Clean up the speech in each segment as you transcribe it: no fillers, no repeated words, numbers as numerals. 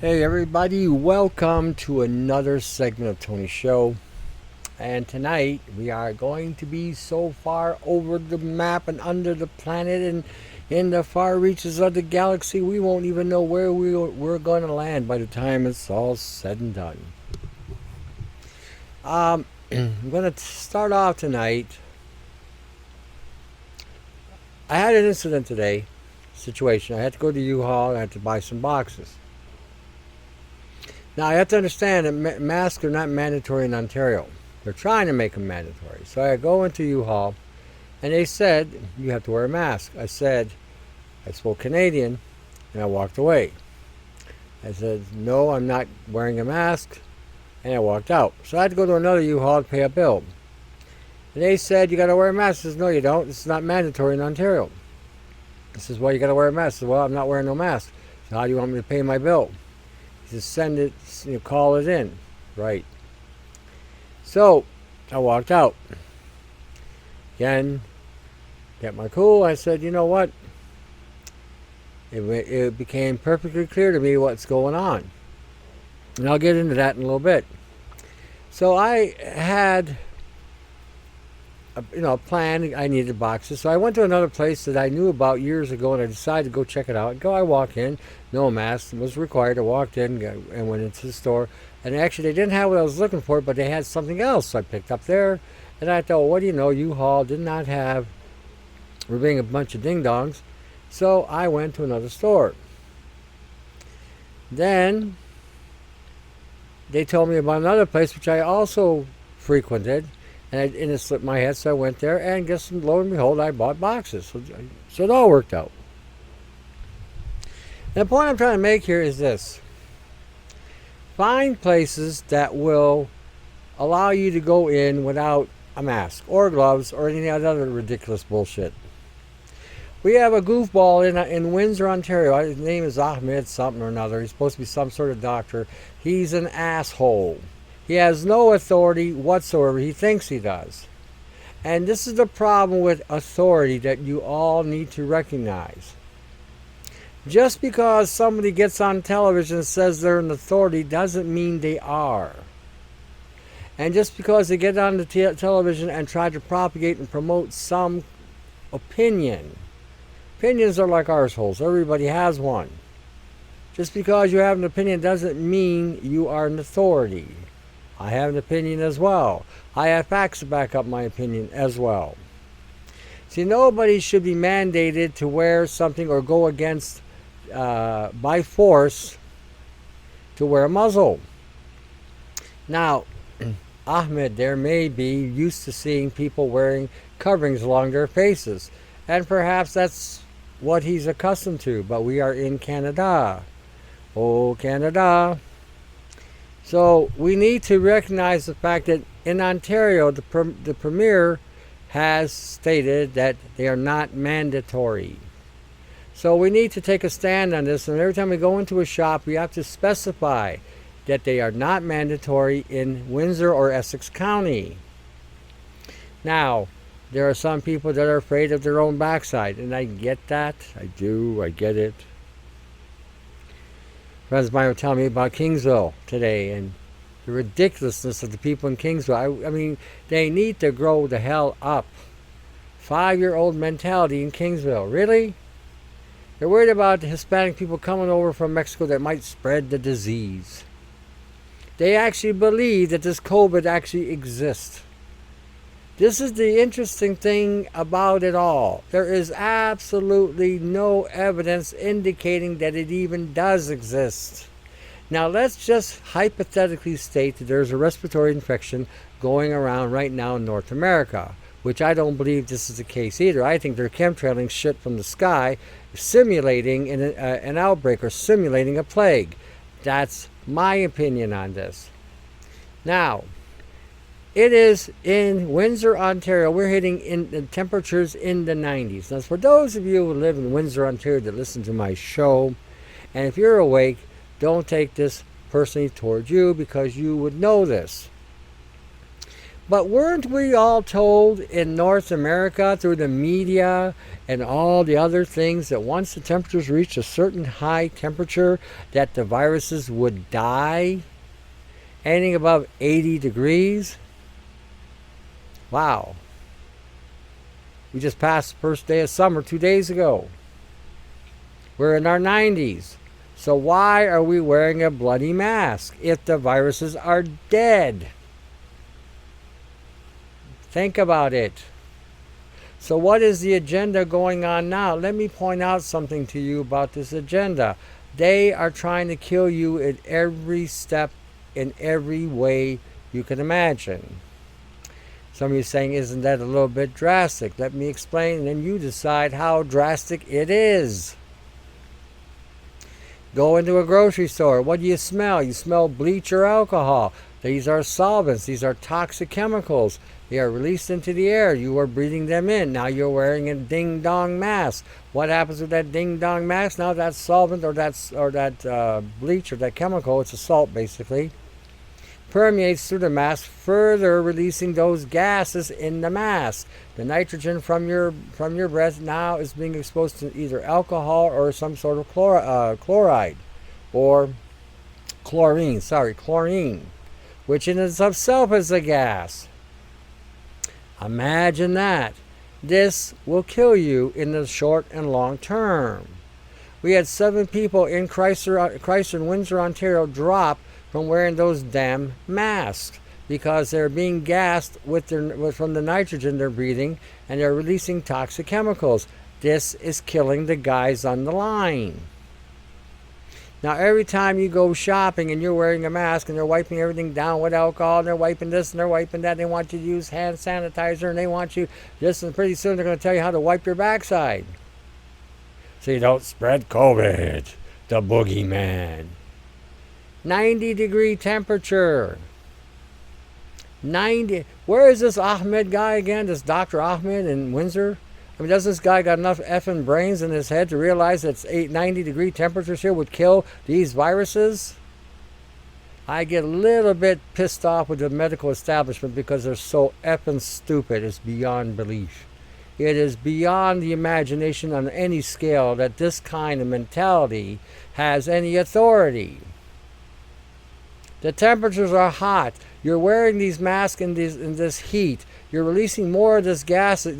Hey everybody, welcome to another segment of Tony's show. And tonight we are going to be so far over the map and under the planet and in the far reaches of the galaxy we won't even know where we're going to land by the time it's all said and done. I'm going to start off tonight. I had an incident today, situation. I had to go to U-Haul, I had to buy some boxes. Now, I have to understand that masks are not mandatory in Ontario. They're trying to make them mandatory. So I go into U-Haul, and they said, you have to wear a mask. I spoke Canadian, and I walked away. I said, no, I'm not wearing a mask, and I walked out. So I had to go to another U-Haul to pay a bill. And they said, you got to wear a mask. I said, no, you don't. This is not mandatory in Ontario. This is why you got to wear a mask. I said, well, I'm not wearing no mask. So how do you want me to pay my bill? Just send it, call it in. Right. So, I walked out. Again, get my cool. I said, you know what? It became perfectly clear to me what's going on. And I'll get into that in a little bit. So I had a plan. I needed boxes. So I went to another place that I knew about years ago, and I decided to go check it out. I walk in, no mask was required. I walked in and went into the store. And actually, they didn't have what I was looking for, but they had something else. So I picked up there, and I thought, well, what do you know? U-Haul did not have, we're being a bunch of ding-dongs. So I went to another store. Then they told me about another place, which I also frequented. And it slipped my head, so I went there, and guess lo and behold, I bought boxes. So it all worked out. And the point I'm trying to make here is this. Find places that will allow you to go in without a mask or gloves or any other ridiculous bullshit. We have a goofball in Windsor, Ontario. His name is Ahmed something or another. He's supposed to be some sort of doctor. He's an asshole. He has no authority whatsoever. He thinks he does. And this is the problem with authority that you all need to recognize. Just because somebody gets on television and says they're an authority doesn't mean they are. And just because they get on the television and try to propagate and promote some opinion. Opinions are like arseholes. Everybody has one. Just because you have an opinion doesn't mean you are an authority. I have an opinion as well. I have facts to back up my opinion as well. See, nobody should be mandated to wear something or go against, by force, to wear a muzzle. Now, Ahmed there may be used to seeing people wearing coverings along their faces. And perhaps that's what he's accustomed to. But we are in Canada. Oh, Canada. So we need to recognize the fact that in Ontario, the Premier has stated that they are not mandatory. So we need to take a stand on this, and every time we go into a shop, we have to specify that they are not mandatory in Windsor or Essex County. Now, there are some people that are afraid of their own backside, and I get that. I get it. Friends of mine were telling me about Kingsville today and the ridiculousness of the people in Kingsville. I mean, they need to grow the hell up. 5-year-old mentality in Kingsville. Really? They're worried about the Hispanic people coming over from Mexico that might spread the disease. They actually believe that this COVID actually exists. This is the interesting thing about it all. There is absolutely no evidence indicating that it even does exist. Now, let's just hypothetically state that there's a respiratory infection going around right now in North America, which I don't believe this is the case either. I think they're chemtrailing shit from the sky, simulating an outbreak or simulating a plague. That's my opinion on this. Now, it is in Windsor, Ontario. We're hitting in temperatures in the 90s. Now, for those of you who live in Windsor, Ontario that listen to my show, and if you're awake, don't take this personally towards you because you would know this. But weren't we all told in North America through the media and all the other things that once the temperatures reached a certain high temperature that the viruses would die? Anything above 80 degrees? Wow. We just passed the first day of summer 2 days ago. We're in our 90s. So why are we wearing a bloody mask if the viruses are dead? Think about it. So what is the agenda going on now? Let me point out something to you about this agenda. They are trying to kill you at every step, in every way you can imagine. Some of you are saying, isn't that a little bit drastic? Let me explain, and then you decide how drastic it is. Go into a grocery store. What do you smell? You smell bleach or alcohol. These are solvents. These are toxic chemicals. They are released into the air. You are breathing them in. Now you're wearing a ding-dong mask. What happens with that ding-dong mask? Now that solvent or that bleach or that chemical, it's a salt basically, permeates through the mask, further releasing those gases in the mask. The nitrogen from your breath now is being exposed to either alcohol or some sort of chloride or chlorine, which in itself is a gas. Imagine that. This will kill you in the short and long term. We had 7 people in Chrysler and Windsor, Ontario drop from wearing those damn masks because they're being gassed from the nitrogen they're breathing, and they're releasing toxic chemicals. This is killing the guys on the line. Now every time you go shopping and you're wearing a mask and they're wiping everything down with alcohol and they're wiping this and they're wiping that, they want you to use hand sanitizer and they want you this, and pretty soon they're going to tell you how to wipe your backside so you don't spread COVID, the boogeyman. 90-degree temperature. 90. Where is this Ahmed guy again? This Dr. Ahmed in Windsor? I mean, does this guy got enough effing brains in his head to realize that 90-degree temperatures here would kill these viruses? I get a little bit pissed off with the medical establishment because they're so effing stupid. It's beyond belief. It is beyond the imagination on any scale that this kind of mentality has any authority. The temperatures are hot. You're wearing these masks in this heat. You're releasing more of this gassing,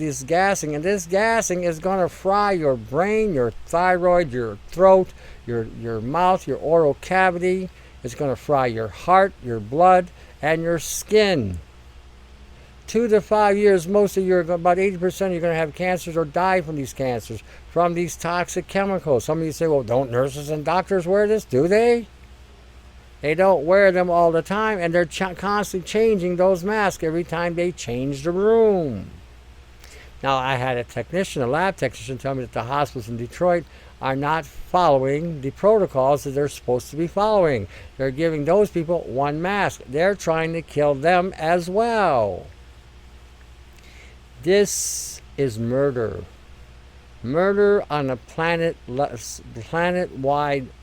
and this gassing is going to fry your brain, your thyroid, your throat, your mouth, your oral cavity. It's going to fry your heart, your blood, and your skin. 2 to 5 years, most of you, about 80% you're going to have cancers or die from these cancers, from these toxic chemicals. Some of you say, well, don't nurses and doctors wear this? Do they? They don't wear them all the time, and they're constantly changing those masks every time they change the room. Now, I had a lab technician, tell me that the hospitals in Detroit are not following the protocols that they're supposed to be following. They're giving those people one mask. They're trying to kill them as well. This is murder. Murder on a planet-wide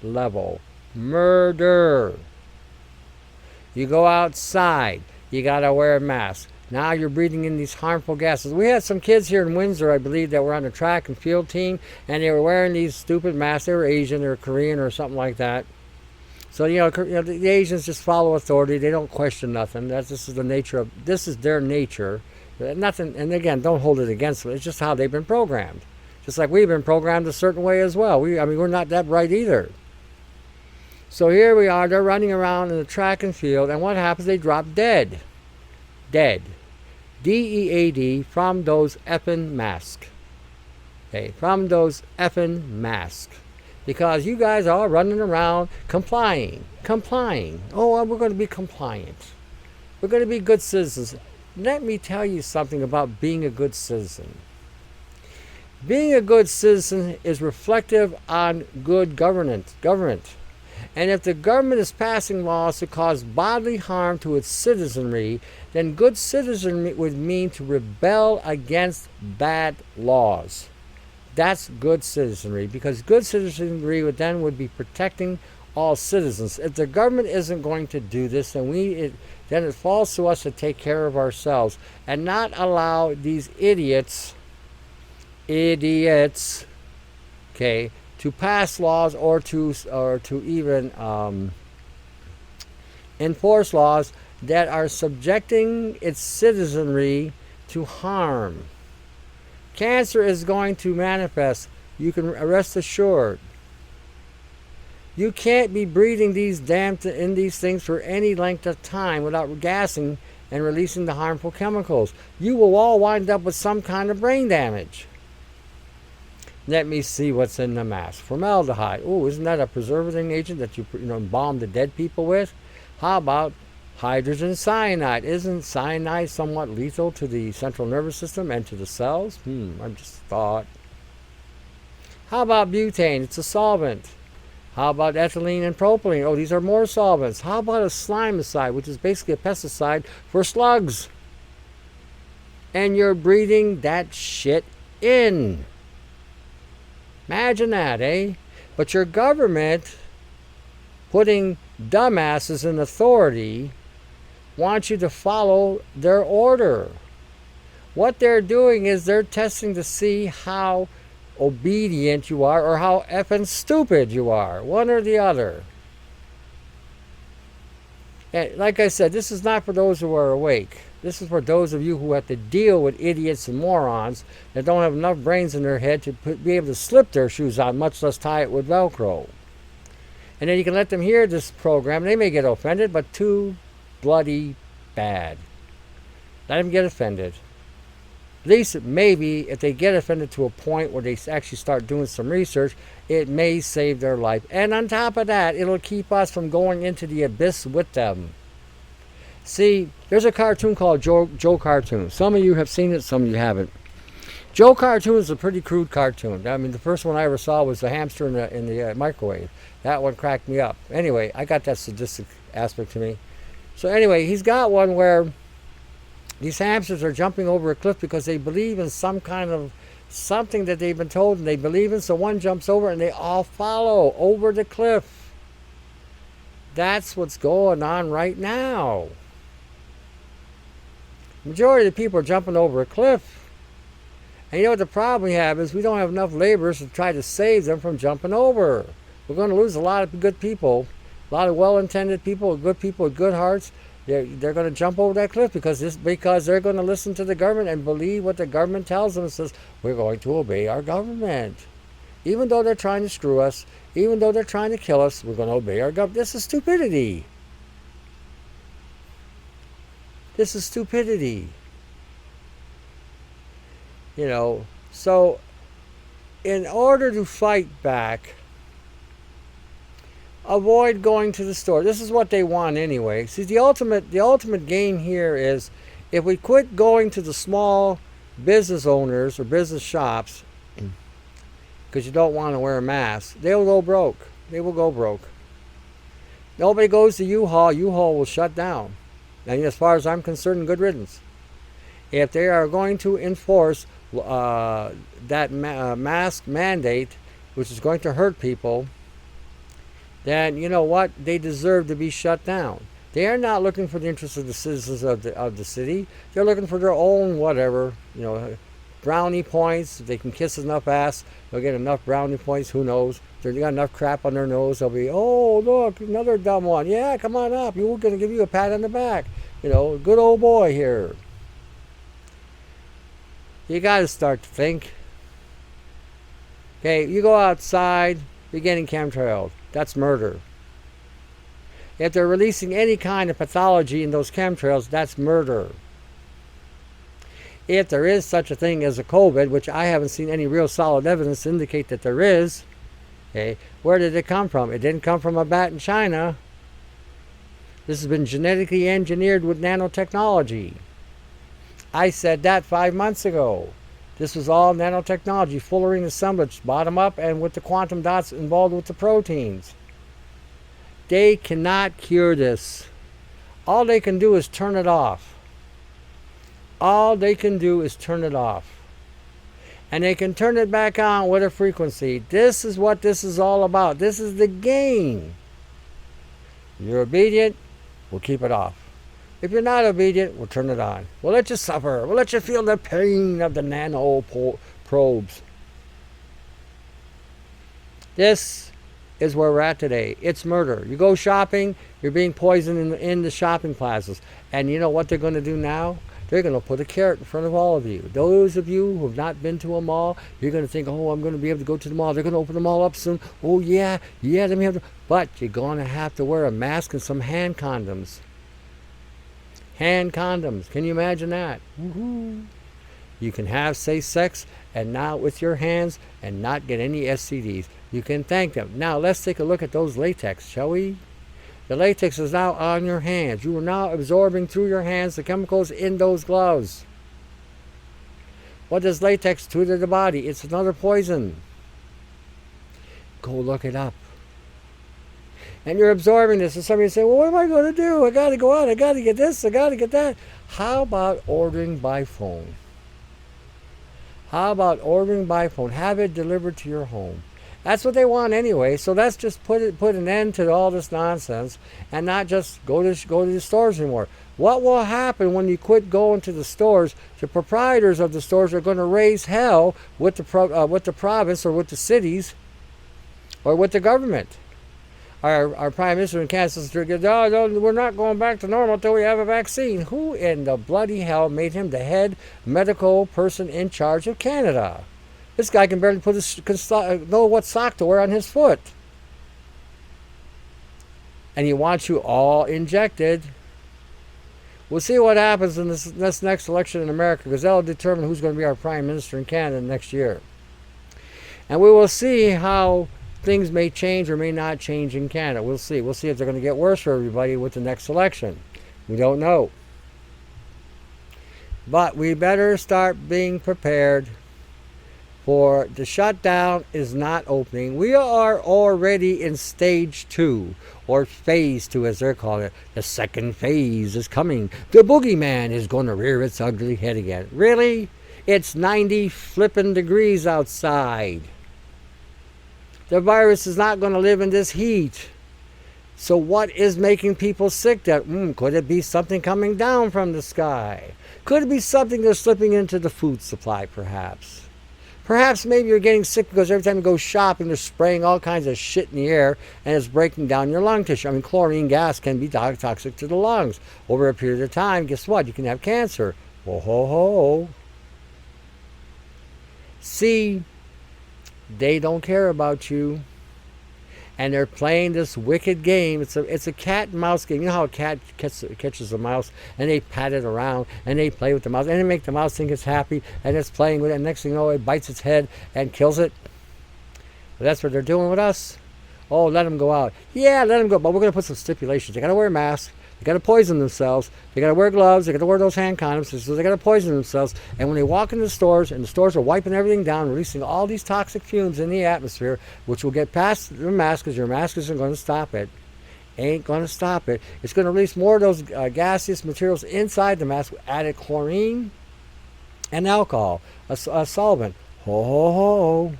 level. Murder. You go outside, you gotta wear a mask. Now you're breathing in these harmful gases. We had some kids here in Windsor, I believe, that were on the track and field team, and they were wearing these stupid masks. They were Asian or Korean or something like that. So the Asians just follow authority. They don't question nothing. This is their nature. Nothing. And again, don't hold it against them. It's just how they've been programmed. Just like we've been programmed a certain way as well. We're not that bright either. So here we are, they're running around in the track and field, and what happens? They drop dead. Dead. D-E-A-D, from those effing masks. Okay, from those effing masks. Because you guys are all running around complying. Oh, we're going to be compliant. We're going to be good citizens. Let me tell you something about being a good citizen. Being a good citizen is reflective on good government. And if the government is passing laws to cause bodily harm to its citizenry, then good citizenry would mean to rebel against bad laws. That's good citizenry, because good citizenry would be protecting all citizens. If the government isn't going to do this, then then it falls to us to take care of ourselves and not allow these idiots, okay, to pass laws or to even enforce laws that are subjecting its citizenry to harm. Cancer is going to manifest. You can rest assured. You can't be breathing these in these things for any length of time without gassing and releasing the harmful chemicals. You will all wind up with some kind of brain damage. Let me see what's in the mask. Formaldehyde. Oh, isn't that a preserving agent that you embalm the dead people with? How about hydrogen cyanide? Isn't cyanide somewhat lethal to the central nervous system and to the cells? I just thought. How about butane? It's a solvent. How about ethylene and propylene? Oh, these are more solvents. How about a slimicide, which is basically a pesticide for slugs? And you're breathing that shit in. Imagine that, eh? But your government, putting dumbasses in authority, wants you to follow their order. What they're doing is they're testing to see how obedient you are or how effing stupid you are, one or the other. And like I said, this is not for those who are awake. This is for those of you who have to deal with idiots and morons that don't have enough brains in their head to be able to slip their shoes on, much less tie it with Velcro. And then you can let them hear this program. They may get offended, but too bloody bad. Let them get offended. At least maybe if they get offended to a point where they actually start doing some research, it may save their life. And on top of that, it'll keep us from going into the abyss with them. See, there's a cartoon called Joe Cartoon. Some of you have seen it, some of you haven't. Joe Cartoon is a pretty crude cartoon. I mean, the first one I ever saw was the hamster in the microwave. That one cracked me up. Anyway, I got that sadistic aspect to me. So anyway, he's got one where these hamsters are jumping over a cliff because they believe in some kind of something that they've been told and they believe in. So one jumps over and they all follow over the cliff. That's what's going on right now. Majority of the people are jumping over a cliff. And you know what the problem we have is we don't have enough laborers to try to save them from jumping over. We're going to lose a lot of good people, a lot of well-intended people, good with good hearts. They're going to jump over that cliff because they're going to listen to the government and believe what the government tells them and says, we're going to obey our government. Even though they're trying to screw us, even though they're trying to kill us, we're going to obey our government. This is stupidity. This is stupidity. You know, so in order to fight back, avoid going to the store. This is what they want anyway. See, the ultimate game here is if we quit going to the small business owners or business shops because you don't want to wear a mask, they'll go broke. They will go broke. Nobody goes to U-Haul. U-Haul will shut down. And as far as I'm concerned, good riddance. If they are going to enforce that mask mandate, which is going to hurt people, then you know what? They deserve to be shut down. They are not looking for the interests of the citizens of the city. They're looking for their own whatever, brownie points. If they can kiss enough ass, they'll get enough brownie points. Who knows? If they got enough crap on their nose, they'll be, oh, look, another dumb one. Yeah, come on up. We're going to give you a pat on the back. Good old boy here. You got to start to think. Okay, you go outside, you're getting chemtrailed. That's murder. If they're releasing any kind of pathology in those chemtrails, that's murder. If there is such a thing as a COVID, which I haven't seen any real solid evidence to indicate that there is, okay, where did it come from? It didn't come from a bat in China. This has been genetically engineered with nanotechnology. I said that 5 months ago. This was all nanotechnology, fullerene assemblage, bottom up, and with the quantum dots involved with the proteins. They cannot cure this. All they can do is turn it off. All they can do is turn it off. And they can turn it back on with a frequency. This is what this is all about. This is the game. You're obedient, we'll keep it off. If you're not obedient, we'll turn it on. We'll let you suffer. We'll let you feel the pain of the probes. This is where we're at today. It's murder. You go shopping, you're being poisoned in the shopping plazas. And you know what they're going to do now? They're going to put a carrot in front of all of you. Those of you who have not been to a mall, you're going to think, oh, I'm going to be able to go to the mall. They're going to open the mall up soon. Oh, yeah, let me have But you're going to have to wear a mask and some hand condoms. Hand condoms. Can you imagine that? Woohoo. You can have safe sex and not with your hands and not get any STDs. You can thank them. Now, let's take a look at those latex, shall we? The latex is now on your hands. You are now absorbing through your hands the chemicals in those gloves. What does latex do to the body? It's another poison. Go look it up. And you're absorbing this, and somebody say, well, what am I going to do? I got to go out. I got to get this. I got to get that. How about ordering by phone? How about ordering by phone? Have it delivered to your home. That's what they want anyway. So let's just put an end to all this nonsense and not just go to the stores anymore. What will happen when you quit going to the stores? The proprietors of the stores are going to raise hell with the province or with the cities or with the government. Our Prime Minister in Kansas says, no, we're not going back to normal until we have a vaccine. Who in the bloody hell made him the head medical person in charge of Canada? This guy can barely know what sock to wear on his foot. And he wants you all injected. We'll see what happens in this next election in America, because that'll determine who's going to be our Prime Minister in Canada next year. And we will see how things may change or may not change in Canada. We'll see. We'll see if they're going to get worse for everybody with the next election. We don't know. But we better start being prepared, for the shutdown is not opening. We are already in stage 2, or phase 2 as they're calling it. The second phase is coming. The boogeyman is going to rear its ugly head again. Really? It's 90 flippin' degrees outside. The virus is not going to live in this heat. So what is making people sick? Could it be something coming down from the sky? Could it be something that's slipping into the food supply, perhaps? Perhaps maybe you're getting sick because every time you go shopping, they're spraying all kinds of shit in the air and it's breaking down your lung tissue. I mean, chlorine gas can be toxic to the lungs. Over a period of time, guess what? You can have cancer. Whoa, ho, ho. See, they don't care about you. And they're playing this wicked game. It's a cat and mouse game. You know how a cat catches a mouse and they pat it around and they play with the mouse and they make the mouse think it's happy and it's playing with it, and next thing you know it bites its head and kills it. Well, that's what they're doing with us. Oh, let them go out. Yeah, let them go, but we're going to put some stipulations. They got to wear a mask. They got to poison themselves. They got to wear gloves. They got to wear those hand condoms. So they got to poison themselves. And when they walk into the stores, and the stores are wiping everything down, releasing all these toxic fumes in the atmosphere, which will get past your mask, because your mask isn't going to stop it. Ain't going to stop it. It's going to release more of those gaseous materials inside the mask, added chlorine and alcohol, a solvent. Ho, ho, ho.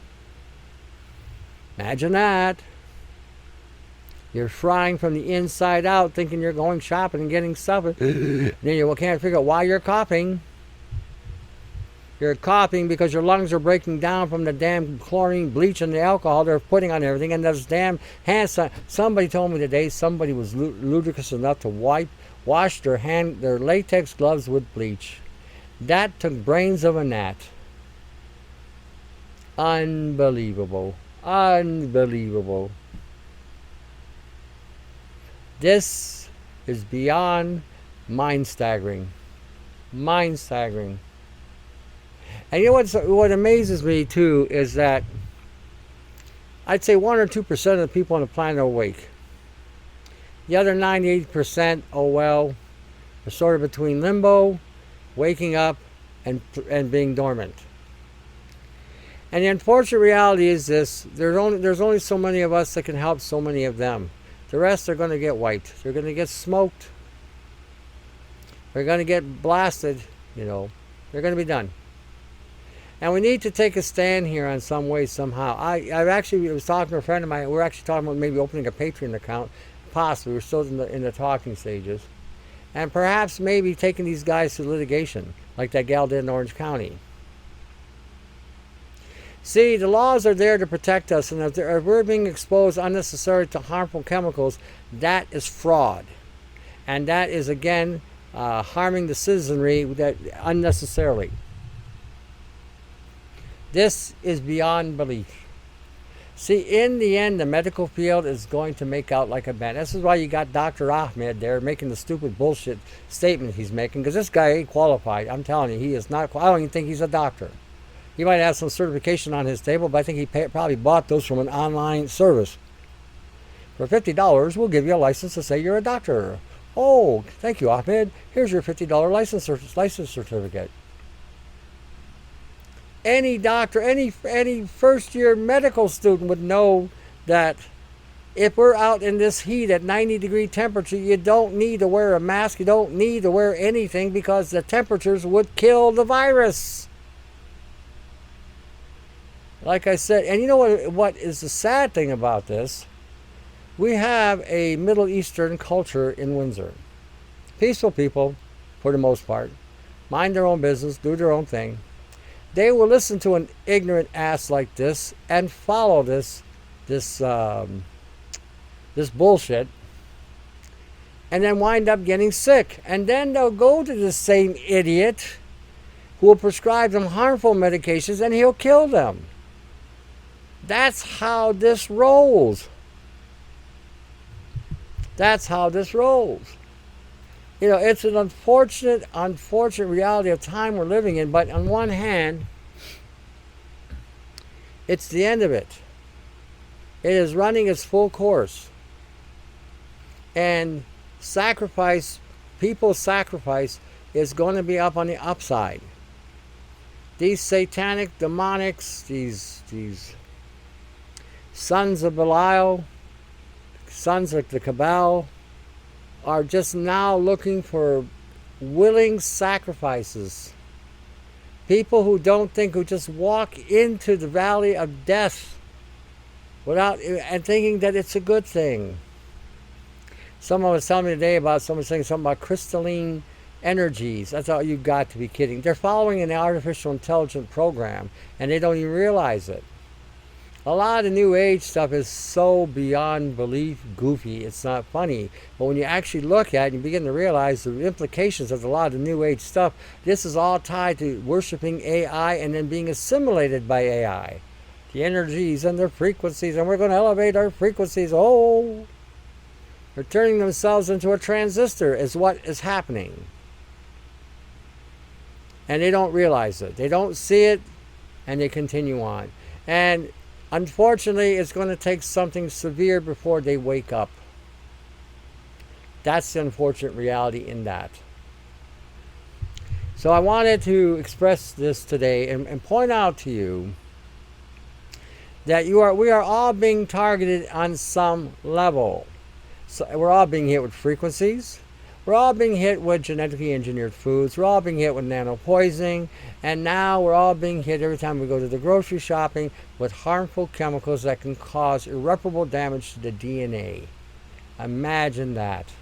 Imagine that. You're frying from the inside out, thinking you're going shopping and getting stuff. Then you can't figure out why you're coughing. You're coughing because your lungs are breaking down from the damn chlorine, bleach, and the alcohol they're putting on everything. And those damn hands. Somebody told me today somebody was ludicrous enough to wash their latex gloves with bleach. That took brains of a gnat. Unbelievable. Unbelievable. This is beyond mind-staggering. Mind-staggering. And you know what amazes me, too, is that I'd say 1 or 2% of the people on the planet are awake. The other 98%, oh well, are sort of between limbo, waking up, and being dormant. And the unfortunate reality is this: there's only so many of us that can help so many of them. The rest are going to get wiped. They're going to get smoked. They're going to get blasted, They're going to be done. And we need to take a stand here on some way, somehow. I was talking to a friend of mine. We're actually talking about maybe opening a Patreon account. Possibly. We're still in the talking stages. and perhaps maybe taking these guys to litigation, like that gal did in Orange County. See, the laws are there to protect us, and if we're being exposed unnecessarily to harmful chemicals, that is fraud. And that is, again, harming the citizenry unnecessarily. This is beyond belief. See, in the end, the medical field is going to make out like a band. This is why you got Dr. Ahmed there making the stupid bullshit statement he's making, because this guy ain't qualified. I'm telling you, he is not. I don't even think he's a doctor. He might have some certification on his table, but I think he probably bought those from an online service. For $50, we'll give you a license to say you're a doctor. Oh, thank you, Ahmed. Here's your $50 license certificate. Any doctor, any first-year medical student would know that if we're out in this heat at 90-degree temperature, you don't need to wear a mask. You don't need to wear anything because the temperatures would kill the virus. Like I said, and you know what is the sad thing about this? We have a Middle Eastern culture in Windsor. Peaceful people, for the most part, mind their own business, do their own thing. They will listen to an ignorant ass like this and follow this bullshit, and then wind up getting sick. And then they'll go to the same idiot who will prescribe them harmful medications, and he'll kill them. That's how this rolls. That's how this rolls. You know, it's an unfortunate reality of time we're living in, but on one hand, it's the end of it. It is running its full course. And people's sacrifice is going to be up on the upside. These satanic demonics, these sons of Belial, sons of the cabal, are just now looking for willing sacrifices. People who don't think, who just walk into the valley of death and thinking that it's a good thing. Someone was telling me today about someone saying something about crystalline energies. I thought, you got to be kidding. They're following an artificial intelligence program and they don't even realize it. A lot of the New Age stuff is so beyond belief goofy, it's not funny. But when you actually look at it, you begin to realize the implications of a lot of the New Age stuff. This is all tied to worshiping AI and then being assimilated by AI. The energies and their frequencies, and we're going to elevate our frequencies. Oh, they're turning themselves into a transistor is what is happening. And they don't realize it. They don't see it, and they continue on. And unfortunately, it's going to take something severe before they wake up. That's the unfortunate reality in that. So I wanted to express this today and point out to you that we are all being targeted on some level. So we're all being hit with frequencies. We're all being hit with genetically engineered foods. We're all being hit with nanopoisoning. And now we're all being hit every time we go to the grocery shopping with harmful chemicals that can cause irreparable damage to the DNA. Imagine that.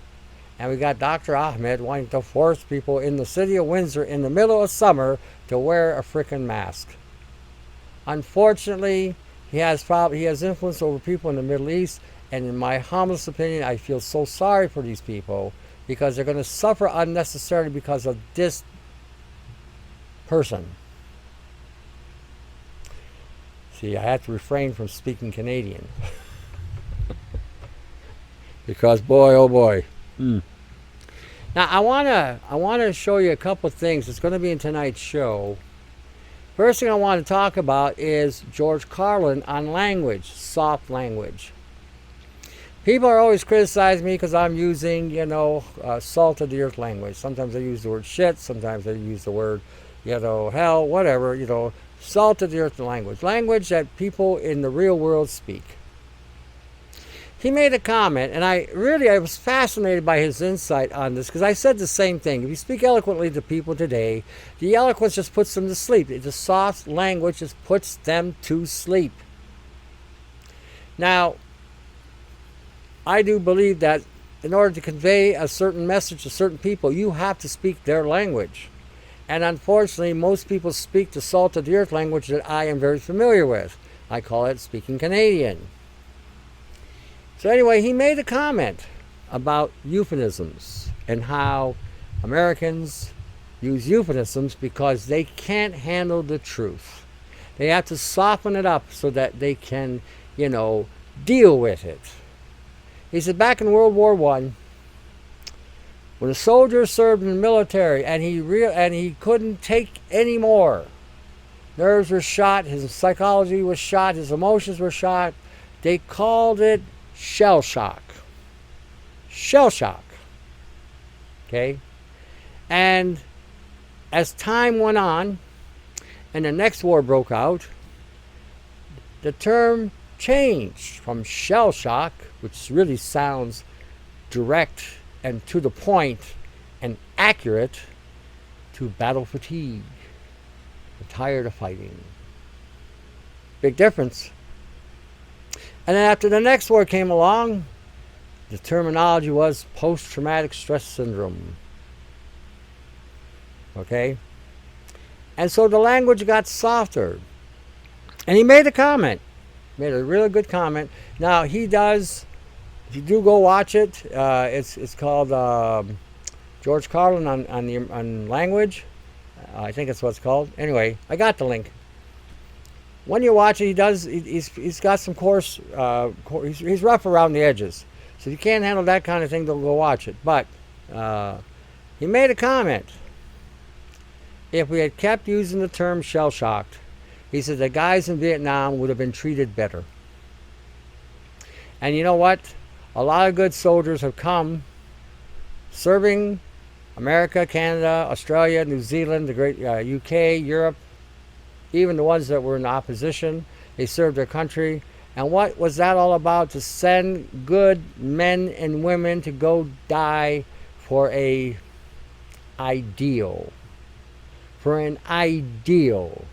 And we got Dr. Ahmed wanting to force people in the city of Windsor in the middle of summer to wear a frickin' mask. Unfortunately, he has influence over people in the Middle East. And in my humblest opinion, I feel so sorry for these people, because they're going to suffer unnecessarily because of this person. See, I have to refrain from speaking Canadian. Because boy, oh boy. Now I wanna show you a couple of things. It's going to be in tonight's show. First thing I want to talk about is George Carlin on language, soft language. People are always criticizing me because I'm using, salt of the earth language. Sometimes I use the word shit. Sometimes I use the word, hell, whatever, salt of the earth language. Language that people in the real world speak. He made a comment, and I was fascinated by his insight on this, because I said the same thing. If you speak eloquently to people today, the eloquence just puts them to sleep. The soft language just puts them to sleep. Now, I do believe that in order to convey a certain message to certain people, you have to speak their language. And unfortunately, most people speak the salt of the earth language that I am very familiar with. I call it speaking Canadian. So anyway, he made a comment about euphemisms and how Americans use euphemisms because they can't handle the truth. They have to soften it up so that they can, deal with it. He said back in World War I, when a soldier served in the military and he couldn't take any more, nerves were shot, his psychology was shot, his emotions were shot, they called it shell shock. Shell shock. Okay? And as time went on and the next war broke out, the term changed from shell shock, which really sounds direct and to the point and accurate, to battle fatigue. I'm tired of fighting. Big difference. And then after the next war came along, the terminology was post-traumatic stress syndrome. Okay? And so the language got softer. And he made a comment. Made a really good comment. Now he does, if you do go watch it, it's called George Carlin on language. I think that's what it's called. Anyway, I got the link. When you watch it, he's got some coarse, he's rough around the edges. So if you can't handle that kind of thing, don't go watch it. But he made a comment. If we had kept using the term shell-shocked, he said the guys in Vietnam would have been treated better. And you know what? A lot of good soldiers have come serving America, Canada, Australia, New Zealand, the great UK, Europe, even the ones that were in opposition. They served their country. And what was that all about? To send good men and women to go die for an ideal. For an ideal.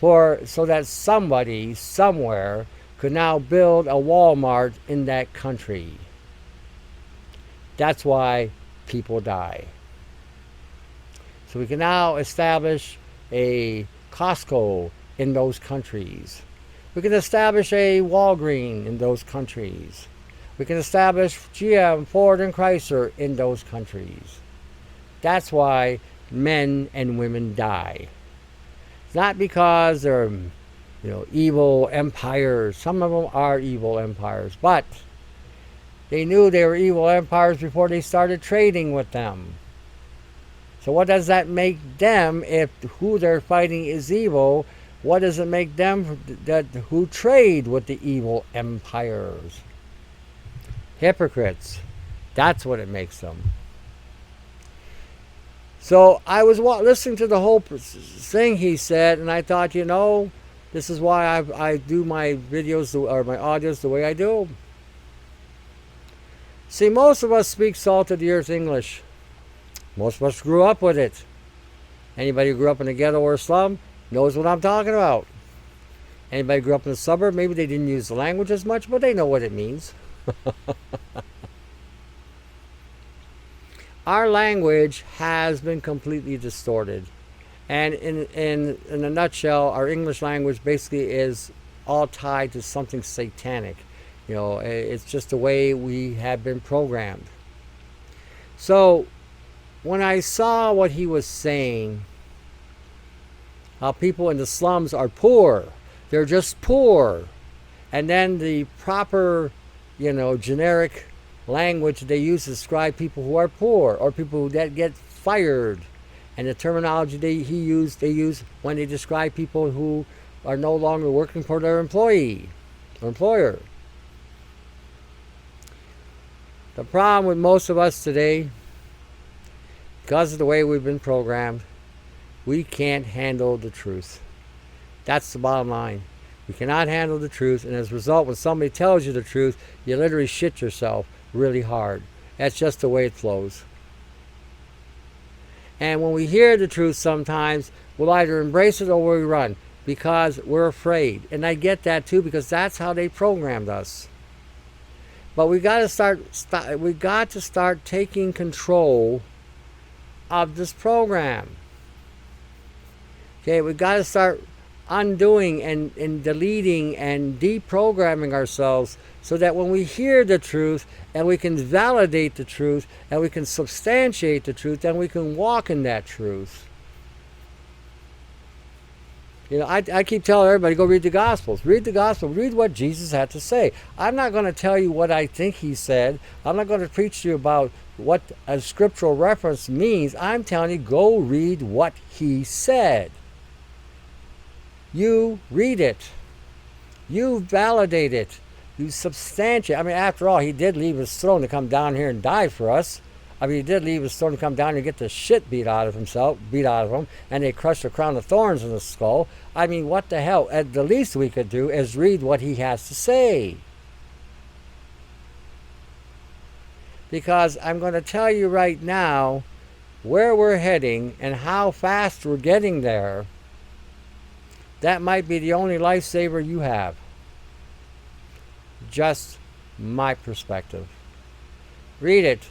So that somebody, somewhere, could now build a Walmart in that country. That's why people die. So we can now establish a Costco in those countries. We can establish a Walgreens in those countries. We can establish GM, Ford, and Chrysler in those countries. That's why men and women die. It's not because they're, evil empires. Some of them are evil empires, but they knew they were evil empires before they started trading with them. So what does that make them if who they're fighting is evil? What does it make them who trade with the evil empires? Hypocrites. That's what it makes them. So I was listening to the whole thing he said, and I thought, this is why I do my videos or my audios the way I do. See, most of us speak salt of the earth English. Most of us grew up with it. Anybody who grew up in a ghetto or a slum knows what I'm talking about. Anybody who grew up in a suburb, maybe they didn't use the language as much, but they know what it means. Our language has been completely distorted. And in a nutshell, our English language basically is all tied to something satanic. It's just the way we have been programmed. So when I saw what he was saying, how people in the slums are poor, they're just poor. And then the proper, generic language they use to describe people who are poor or people that get fired, and the terminology they use when they describe people who are no longer working for their employee or employer. The problem with most of us today, because of the way we've been programmed, we can't handle the truth. That's the bottom line. We cannot handle the truth, and as a result, when somebody tells you the truth, you literally shit yourself really hard. That's just the way it flows. And when we hear the truth sometimes, we'll either embrace it or we run because we're afraid. And I get that too, because that's how they programmed us. But we got to start taking control of this program. Okay, we got to start undoing and deleting and deprogramming ourselves so that when we hear the truth and we can validate the truth and we can substantiate the truth, then we can walk in that truth. You know, I keep telling everybody, go read the Gospels. Read the Gospel. Read what Jesus had to say. I'm not going to tell you what I think he said. I'm not going to preach to you about what a scriptural reference means. I'm telling you, go read what he said. You read it. You validate it. You substantiate. I mean, after all, he did leave his throne to come down here and die for us. I mean, he did leave his throne to come down and get the shit beat out of him, and they crushed a crown of thorns in his skull. I mean, what the hell? At the least we could do is read what he has to say. Because I'm going to tell you right now where we're heading and how fast we're getting there. That might be the only lifesaver you have. Just my perspective. Read it.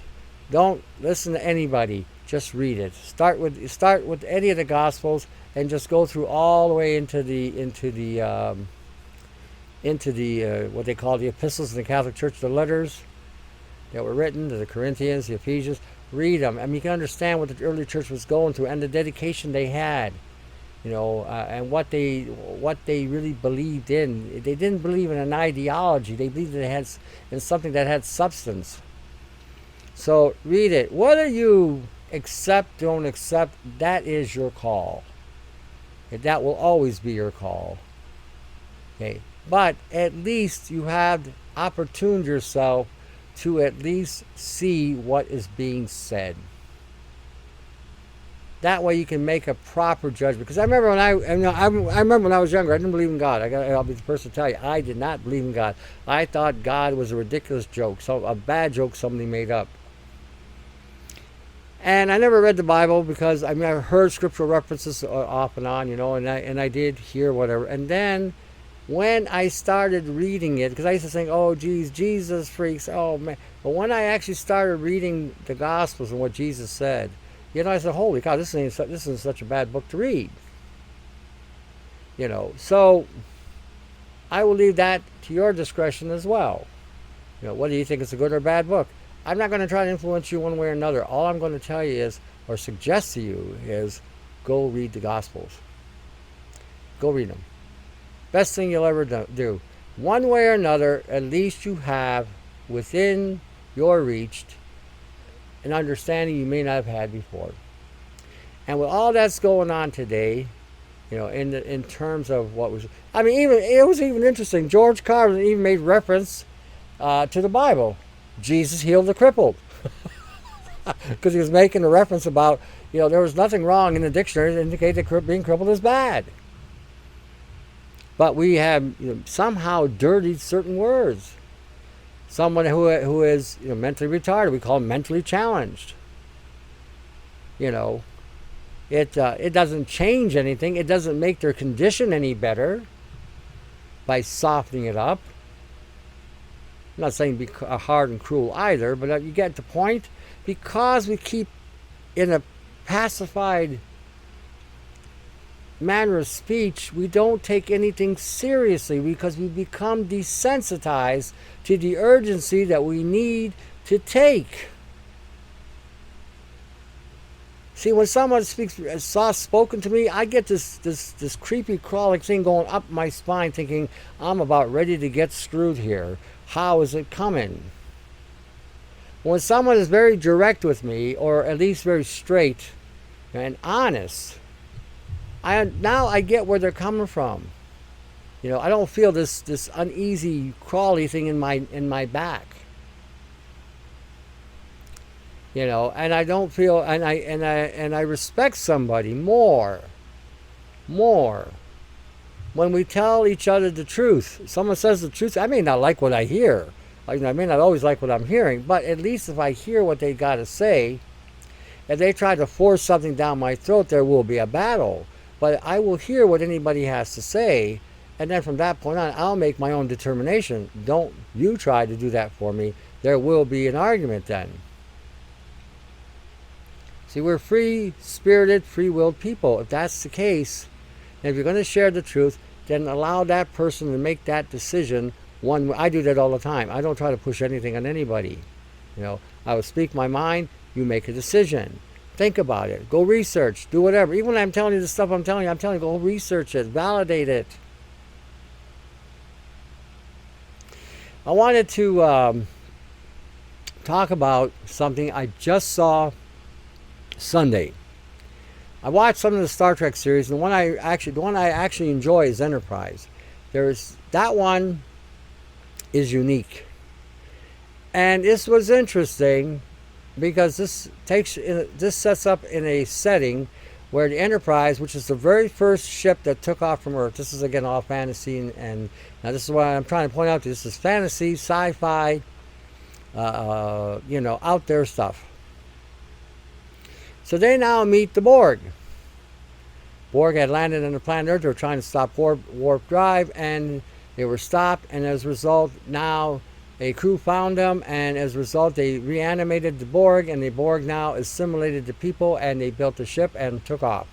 Don't listen to anybody. Just read it. Start with any of the Gospels and just go through all the way into the what they call the epistles in the Catholic Church, the letters that were written to the Corinthians, the Ephesians. Read them, and you can understand what the early church was going through and the dedication they had. You know, and what they really believed in. They didn't believe in an ideology. They believed in something that had substance. So read it. Whether you accept, don't accept, that is your call. That will always be your call. Okay, but at least you have opportuned yourself to at least see what is being said. That way you can make a proper judgment. Because I remember when I was younger, I didn't believe in God. I'll be the first to tell you, I did not believe in God. I thought God was a ridiculous joke, a bad joke somebody made up. And I never read the Bible because I heard scriptural references off and on, and I did hear whatever. And then when I started reading it, because I used to think, oh, geez, Jesus freaks, oh man. But when I actually started reading the Gospels and what Jesus said, I said, holy cow, this isn't such a bad book to read. So I will leave that to your discretion as well. Whether you think it's a good or bad book. I'm not going to try to influence you one way or another. All I'm going to tell you is, or suggest to you is, go read the Gospels. Go read them. Best thing you'll ever do. One way or another, at least you have within your reach an understanding you may not have had before. And with all that's going on today, in terms of what was, it was even interesting. George Carlin even made reference to the Bible. Jesus healed the crippled. Because he was making a reference about, there was nothing wrong in the dictionary to indicate that being crippled is bad. But we have somehow dirtied certain words. Someone who is mentally retarded, we call them mentally challenged. It doesn't change anything. It doesn't make their condition any better by softening it up. I'm not saying be hard and cruel either, but you get the point. Because we keep in a pacified manner of speech, we don't take anything seriously because we become desensitized to the urgency that we need to take. See, when someone speaks soft-spoken to me, I get this creepy crawling thing going up my spine thinking, I'm about ready to get screwed here. How is it coming? When someone is very direct with me, or at least very straight and honest, I get where they're coming from. I don't feel this uneasy, crawly thing in my back. And I don't feel, and I respect somebody more when we tell each other the truth. Someone says the truth. I may not like what I hear. I may not always like what I'm hearing, but at least if I hear what they got to say, if they try to force something down my throat, there will be a battle. But I will hear what anybody has to say, And then from that point on, I'll make my own determination. Don't you try to do that for me. There will be an argument then. See, we're free-spirited, free-willed people. If that's the case, and if you're going to share the truth, then allow that person to make that decision. I do that all the time. I don't try to push anything on anybody. I will speak my mind. You make a decision. Think about it. Go research. Do whatever. Even when I'm telling you the stuff I'm telling you, go research it. Validate it. I wanted to talk about something I just saw Sunday. I watched some of the Star Trek series, and the one I actually enjoy is Enterprise. That one is unique, and this was interesting because this sets up in a setting where the Enterprise, which is the very first ship that took off from Earth. This is again all fantasy, and now this is what I'm trying to point out. This is fantasy, sci-fi, out there stuff. So they now meet the Borg. Borg had landed on the planet Earth. They were trying to stop warp drive, and they were stopped. And as a result, now a crew found them, and as a result, they reanimated the Borg, and the Borg now assimilated the people, and they built a ship and took off.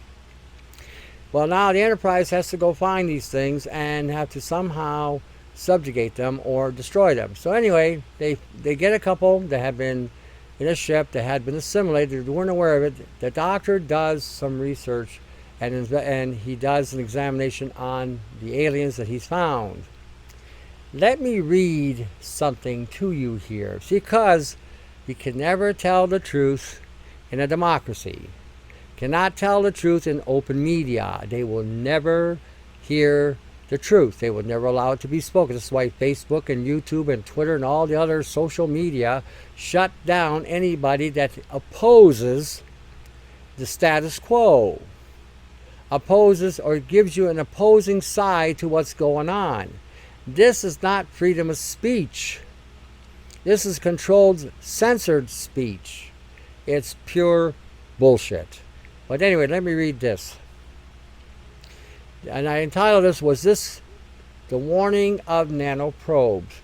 Well, now the Enterprise has to go find these things and have to somehow subjugate them or destroy them. So anyway, they get a couple that have been in a ship that had been assimilated. They weren't aware of it. The doctor does some research, and he does an examination on the aliens that he's found. Let me read something to you here, because you can never tell the truth in a democracy. Cannot tell the truth in open media. They will never hear the truth. They would never allow it to be spoken. This is why Facebook and YouTube and Twitter and all the other social media shut down anybody that opposes the status quo, opposes or gives you an opposing side to what's going on. This is not freedom of speech. This is controlled, censored speech. It's pure bullshit. But anyway, let me read this. And I entitled this, was this the warning of nanoprobes?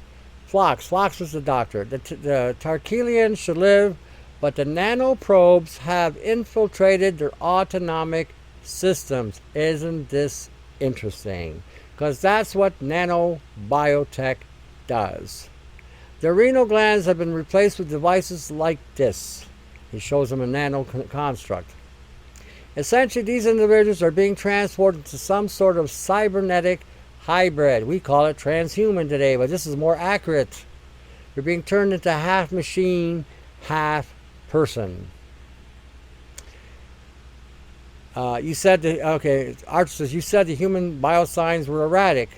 Phlox was the doctor. The Tarkelians should live, but the nanoprobes have infiltrated their autonomic systems. Isn't this interesting? Because that's what nanobiotech does. Their renal glands have been replaced with devices like this. He shows them a nano construct. Essentially, these individuals are being transported to some sort of cybernetic hybrid. We call it transhuman today, but this is more accurate. You're being turned into half machine, half person. You said, Arch says, you said the human biosigns were erratic.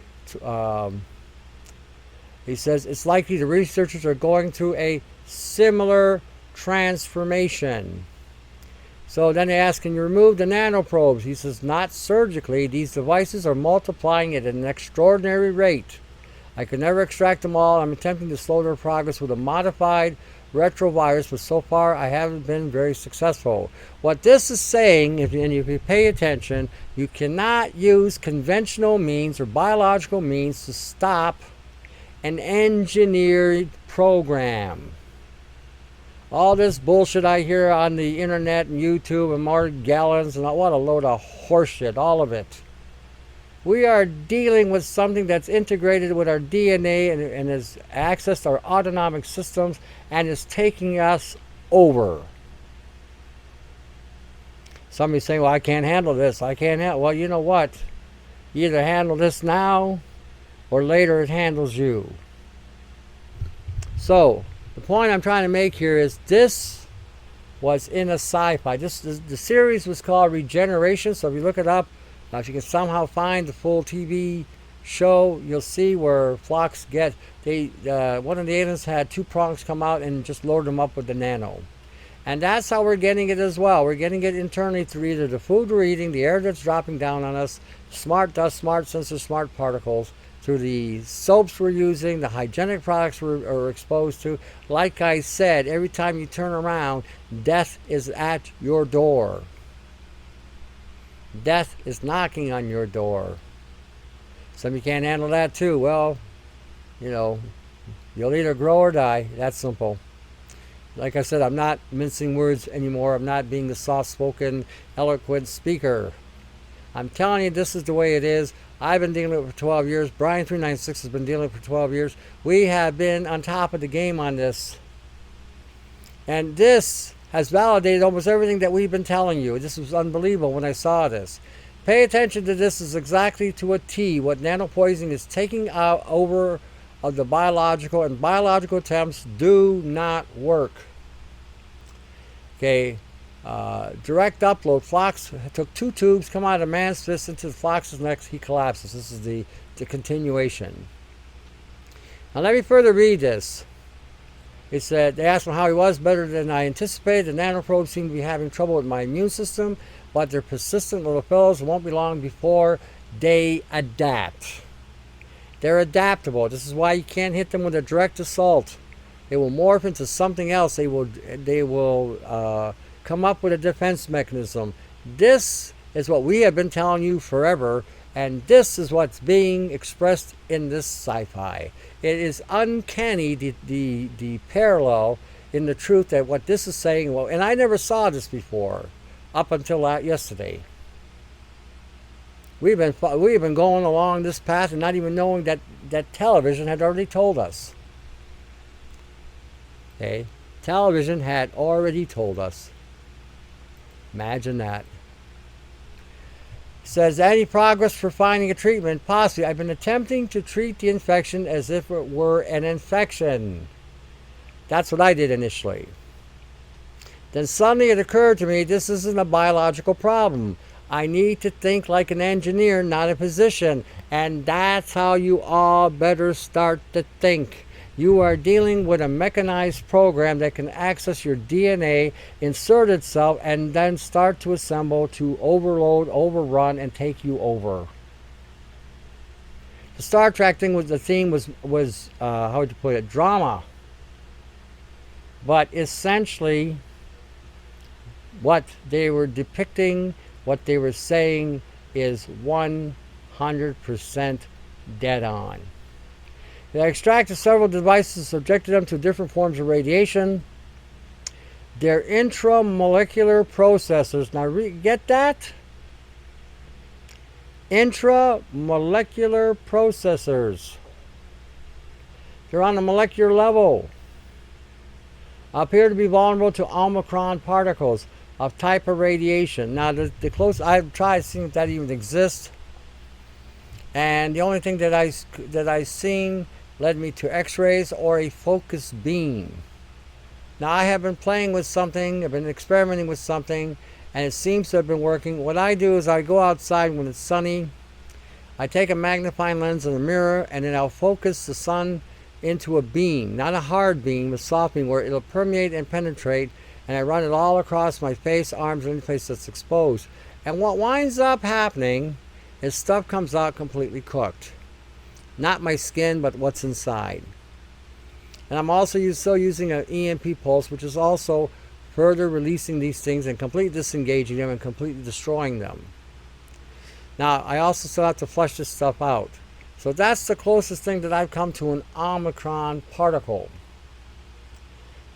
He says, it's likely the researchers are going through a similar transformation. So then they ask, can you remove the nanoprobes? He says, not surgically. These devices are multiplying at an extraordinary rate. I could never extract them all. I'm attempting to slow their progress with a modified retrovirus, but so far I haven't been very successful. What this is saying, if you pay attention, you cannot use conventional means or biological means to stop an engineered program. All this bullshit I hear on the internet and YouTube and Mark Gallons and what a load of horseshit, all of it. We are dealing with something that's integrated with our DNA and has accessed our autonomic systems and is taking us over. Somebody's saying, well, I can't handle this. Well, you know what? You either handle this now or later it handles you. So, the point I'm trying to make here is this was in a sci-fi. The series was called Regeneration, so if you look it up, if you can somehow find the full TV show, you'll see where Phlox one of the aliens had two prongs come out and just load them up with the nano. And that's how we're getting it as well. We're getting it internally through either the food we're eating, the air that's dropping down on us, smart dust, smart sensors, smart particles, through the soaps we're using, the hygienic products we're exposed to. Like I said, every time you turn around, death is at your door. Death is knocking on your door. Some of you can't handle that too. Well, you know, you'll either grow or die. That's simple. Like I said, I'm not mincing words anymore. I'm not being the soft-spoken, eloquent speaker. I'm telling you, this is the way it is. I've been dealing with it for 12 years. Brian 396 has been dealing with it for 12 years. We have been on top of the game on this. And this has validated almost everything that we've been telling you. This was unbelievable when I saw this. Pay attention to this is exactly to a T what nanopoisoning is taking out over of the biological, and biological attempts do not work. Okay, direct upload. Fox took 2 tubes, come out of a man's fist into the fox's neck. He collapses. This is the continuation. Now let me further read this. It said, they asked him how he was. Better than I anticipated. The nanoprobes seem to be having trouble with my immune system, but they're persistent little fellows. It won't be long before they adapt. They're adaptable. This is why you can't hit them with a direct assault. They will morph into something else. They will come up with a defense mechanism. This is what we have been telling you forever, and this is what's being expressed in this sci-fi. It is uncanny, the parallel in the truth that what this is saying. Well, and I never saw this before up until yesterday. We've been going along this path and not even knowing that television had already told us. Okay, television had already told us. Imagine that. It says, any progress for finding a treatment? Possibly. I've been attempting to treat the infection as if it were an infection. That's what I did initially. Then suddenly it occurred to me, this isn't a biological problem. I need to think like an engineer, not a physician. And that's how you all better start to think. You are dealing with a mechanized program that can access your DNA, insert itself, and then start to assemble to overload, overrun, and take you over. The Star Trek thing was the theme was how would you put it, drama. But essentially, what they were depicting, what they were saying is 100% dead on. They extracted several devices, subjected them to different forms of radiation. They're intramolecular processors. Now, get that? Intramolecular processors. They're on the molecular level. Appear to be vulnerable to Omicron particles of type of radiation. Now, the close I've tried seeing if that even exists, and the only thing that I seen led me to X-rays or a focus beam. Now, I have been playing with something. I've been experimenting with something, and it seems to have been working. What I do is I go outside when it's sunny. I take a magnifying lens and a mirror, and then I'll focus the sun into a beam, not a hard beam, a soft beam, where it'll permeate and penetrate. And I run it all across my face, arms, or any place that's exposed. And what winds up happening is stuff comes out completely cooked. Not my skin, but what's inside. And I'm also still using an EMP pulse, which is also further releasing these things and completely disengaging them and completely destroying them. Now, I also still have to flush this stuff out. So that's the closest thing that I've come to an Omicron particle.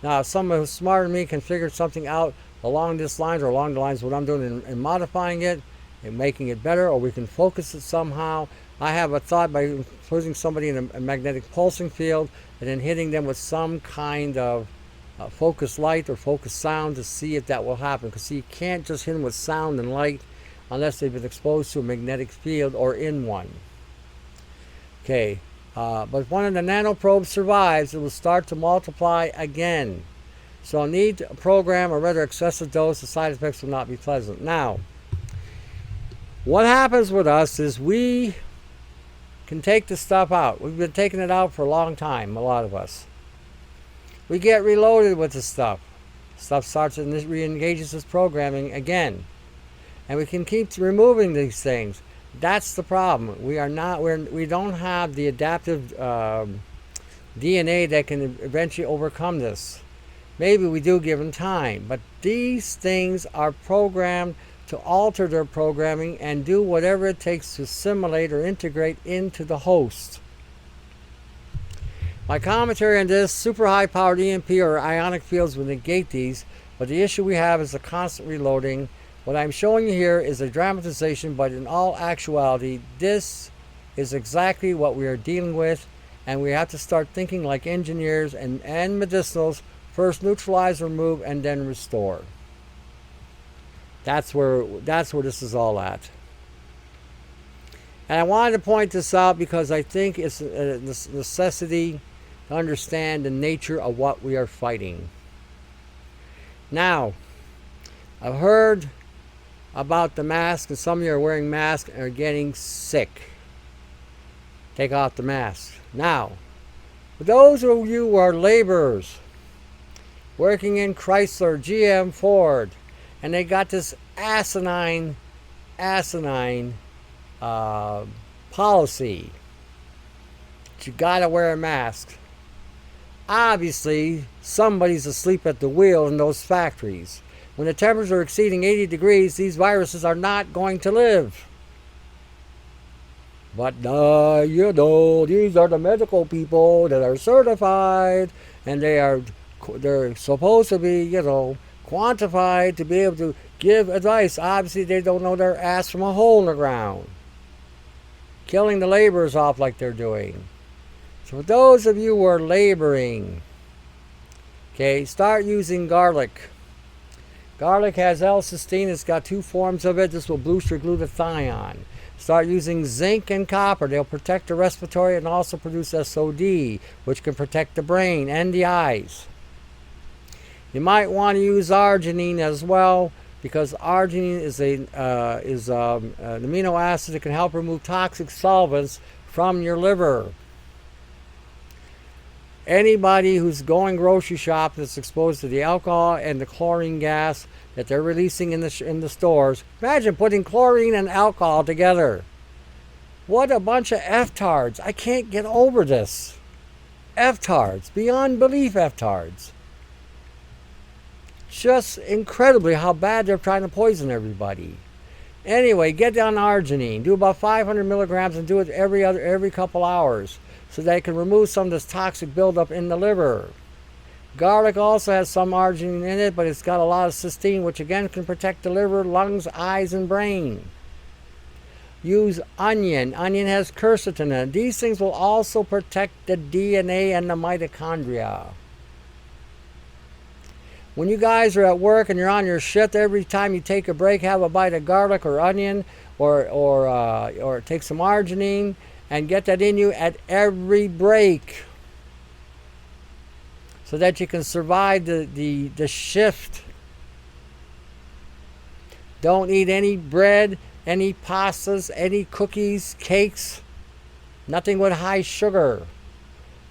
Now, if someone who's smarter than me can figure something out along this lines or along the lines of what I'm doing and modifying it and making it better, or we can focus it somehow. I have a thought by putting somebody in a magnetic pulsing field and then hitting them with some kind of focus light or focus sound to see if that will happen. Because you can't just hit them with sound and light unless they've been exposed to a magnetic field or in one. Okay. But if one of the nanoprobes survives, it will start to multiply again. So I'll need to program, or rather excessive dose. The side effects will not be pleasant. Now, what happens with us is we can take the stuff out. We've been taking it out for a long time, a lot of us. We get reloaded with the stuff. Stuff starts and re-engages this programming again. And we can keep removing these things. That's the problem. We don't have the adaptive DNA that can eventually overcome this. Maybe we do given time, but these things are programmed to alter their programming and do whatever it takes to assimilate or integrate into the host. My commentary on this, super high powered EMP or ionic fields will negate these, but the issue we have is the constant reloading. What I'm showing you here is a dramatization, but in all actuality, this is exactly what we are dealing with, and we have to start thinking like engineers and medicinals. First neutralize, remove, and then restore. That's where this is all at. And I wanted to point this out because I think it's a necessity to understand the nature of what we are fighting. Now, I've heard about the mask, and some of you are wearing masks and are getting sick. Take off the mask. Now, for those of you who are laborers, working in Chrysler, GM, Ford, and they got this asinine policy that you gotta wear a mask. Obviously, somebody's asleep at the wheel in those factories. When the temperatures are exceeding 80 degrees, these viruses are not going to live. But you know, these are the medical people that are certified, and they're supposed to be, you know, quantified to be able to give advice. Obviously, they don't know their ass from a hole in the ground. Killing the laborers off like they're doing. So for those of you who are laboring, okay, start using garlic. Garlic has L-cysteine. It's got 2 forms of it. This will boost your glutathione. Start using zinc and copper. They'll protect the respiratory and also produce SOD, which can protect the brain and the eyes. You might want to use arginine as well, because arginine is an amino acid that can help remove toxic solvents from your liver. Anybody who's going grocery shop that's exposed to the alcohol and the chlorine gas that they're releasing in the stores, imagine putting chlorine and alcohol together. What a bunch of F-tards. I can't get over this. F-tards. Beyond belief F-tards. Just incredibly how bad they're trying to poison everybody. Anyway, get down to arginine. Do about 500 milligrams and do it every couple hours so that it can remove some of this toxic buildup in the liver. Garlic also has some arginine in it, but it's got a lot of cysteine, which again can protect the liver, lungs, eyes, and brain. Use onion. Onion has quercetin in it. These things will also protect the DNA and the mitochondria. When you guys are at work and you're on your shift, every time you take a break, have a bite of garlic or onion or take some arginine and get that in you at every break so that you can survive the shift. Don't eat any bread, any pastas, any cookies, cakes, nothing with high sugar.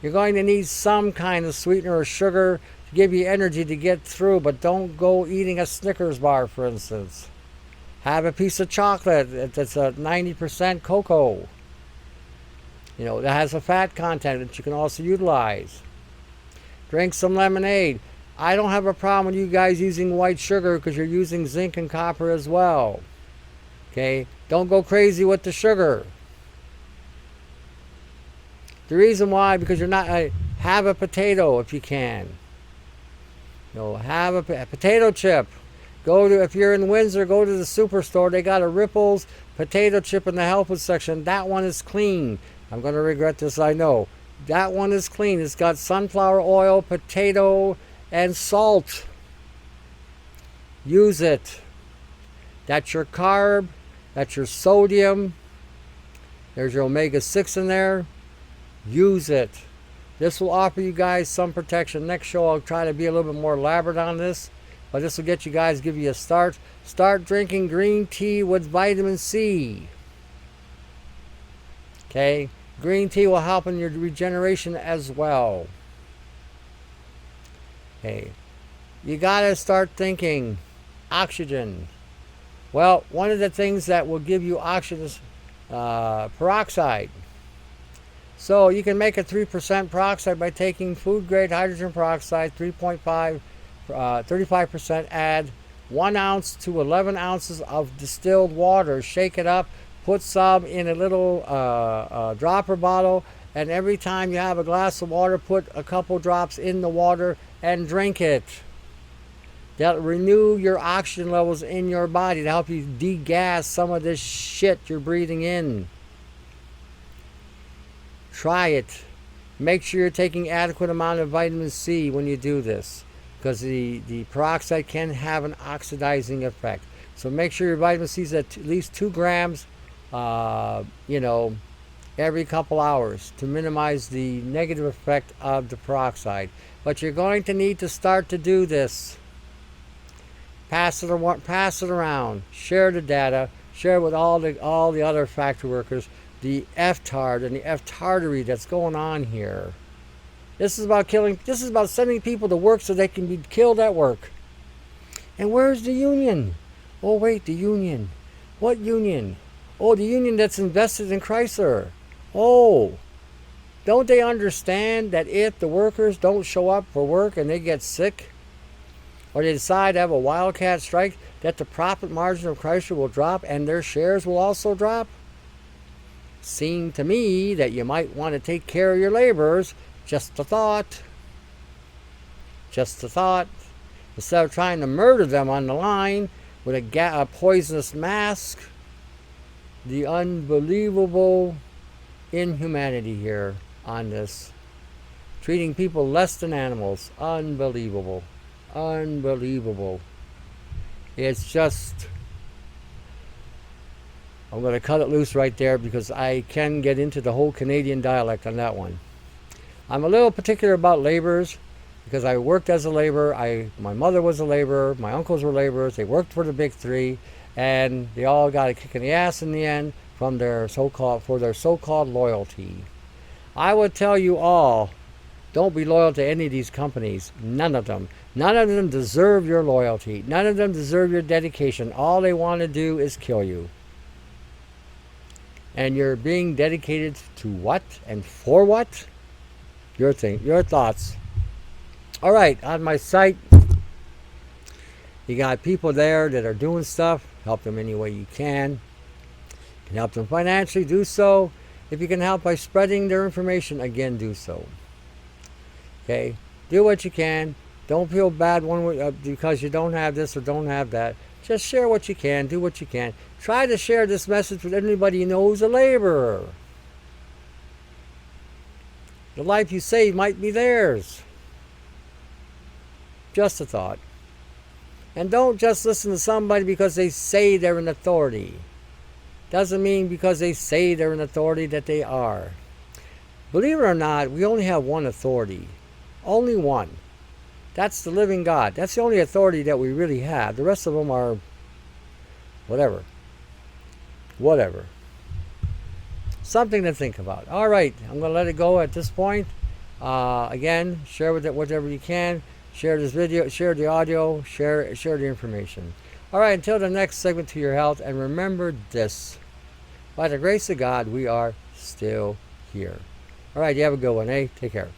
You're going to need some kind of sweetener or sugar to give you energy to get through, but don't go eating a Snickers bar, for instance. Have a piece of chocolate that's a 90% cocoa. You know, that has a fat content that you can also utilize. Drink some lemonade. I don't have a problem with you guys using white sugar because you're using zinc and copper as well. Okay? Don't go crazy with the sugar. The reason why, because you're not, have a potato if you can. You know, have a potato chip. If you're in Windsor, go to the superstore. They got a Ripples potato chip in the health food section. That one is clean. I'm going to regret this, I know. That one is clean. It's got sunflower oil, potato, and salt. Use it. That's your carb. That's your sodium. There's your omega-6 in there. Use it. This will offer you guys some protection. Next show I'll try to be a little bit more elaborate on this, but this will get you guys, give you a start. Start drinking green tea with vitamin C. Okay? Green tea will help in your regeneration as well. Okay? You gotta start thinking oxygen. Well, one of the things that will give you oxygen is peroxide. So you can make a 3% peroxide by taking food grade hydrogen peroxide, 3.5, 35% add 1 ounce to 11 ounces of distilled water. Shake it up, put some in a little dropper bottle, and every time you have a glass of water, put a couple drops in the water and drink it. That'll renew your oxygen levels in your body to help you degas some of this shit you're breathing in. Try it. Make sure you're taking adequate amount of vitamin C when you do this, because the peroxide can have an oxidizing effect. So make sure your vitamin C is at least 2 grams, every couple hours to minimize the negative effect of the peroxide. But you're going to need to start to do this. Pass it around. Share the data. Share it with all the other factory workers. The F-tard and the F-tardery that's going on here. This is about killing. This is about sending people to work so they can be killed at work. And where's the union? Oh wait, the union. What union? Oh, the union that's invested in Chrysler. Oh, don't they understand that if the workers don't show up for work and they get sick, or they decide to have a wildcat strike, that the profit margin of Chrysler will drop and their shares will also drop? Seemed to me that you might want to take care of your laborers. Just a thought. Just a thought. Instead of trying to murder them on the line with a poisonous mask. The unbelievable inhumanity here on this. Treating people less than animals. Unbelievable. Unbelievable. It's just, I'm going to cut it loose right there because I can get into the whole Canadian dialect on that one. I'm a little particular about laborers because I worked as a laborer. My mother was a laborer. My uncles were laborers. They worked for the big three, and they all got a kick in the ass in the end from their so-called loyalty. I would tell you all, don't be loyal to any of these companies. None of them. None of them deserve your loyalty. None of them deserve your dedication. All they want to do is kill you. And you're being dedicated to what and for what? Your thing, your thoughts. All right, on my site, you got people there that are doing stuff. Help them any way you can. You can help them financially, do so. If you can help by spreading their information, again, do so. Okay, do what you can. Don't feel bad because you don't have this or don't have that. Just share what you can. Do what you can. Try to share this message with anybody you know who's a laborer. The life you save might be theirs. Just a thought. And don't just listen to somebody because they say they're an authority. Doesn't mean because they say they're an authority that they are. Believe it or not, we only have one authority. Only one. That's the living God. That's the only authority that we really have. The rest of them are whatever. Whatever. Something to think about. All right, I'm going to let it go at this point. Again, share with it whatever you can. Share this video, share the audio, share the information. All right, until the next segment, to your health. And remember this. By the grace of God, we are still here. All right, you have a good one, eh? Take care.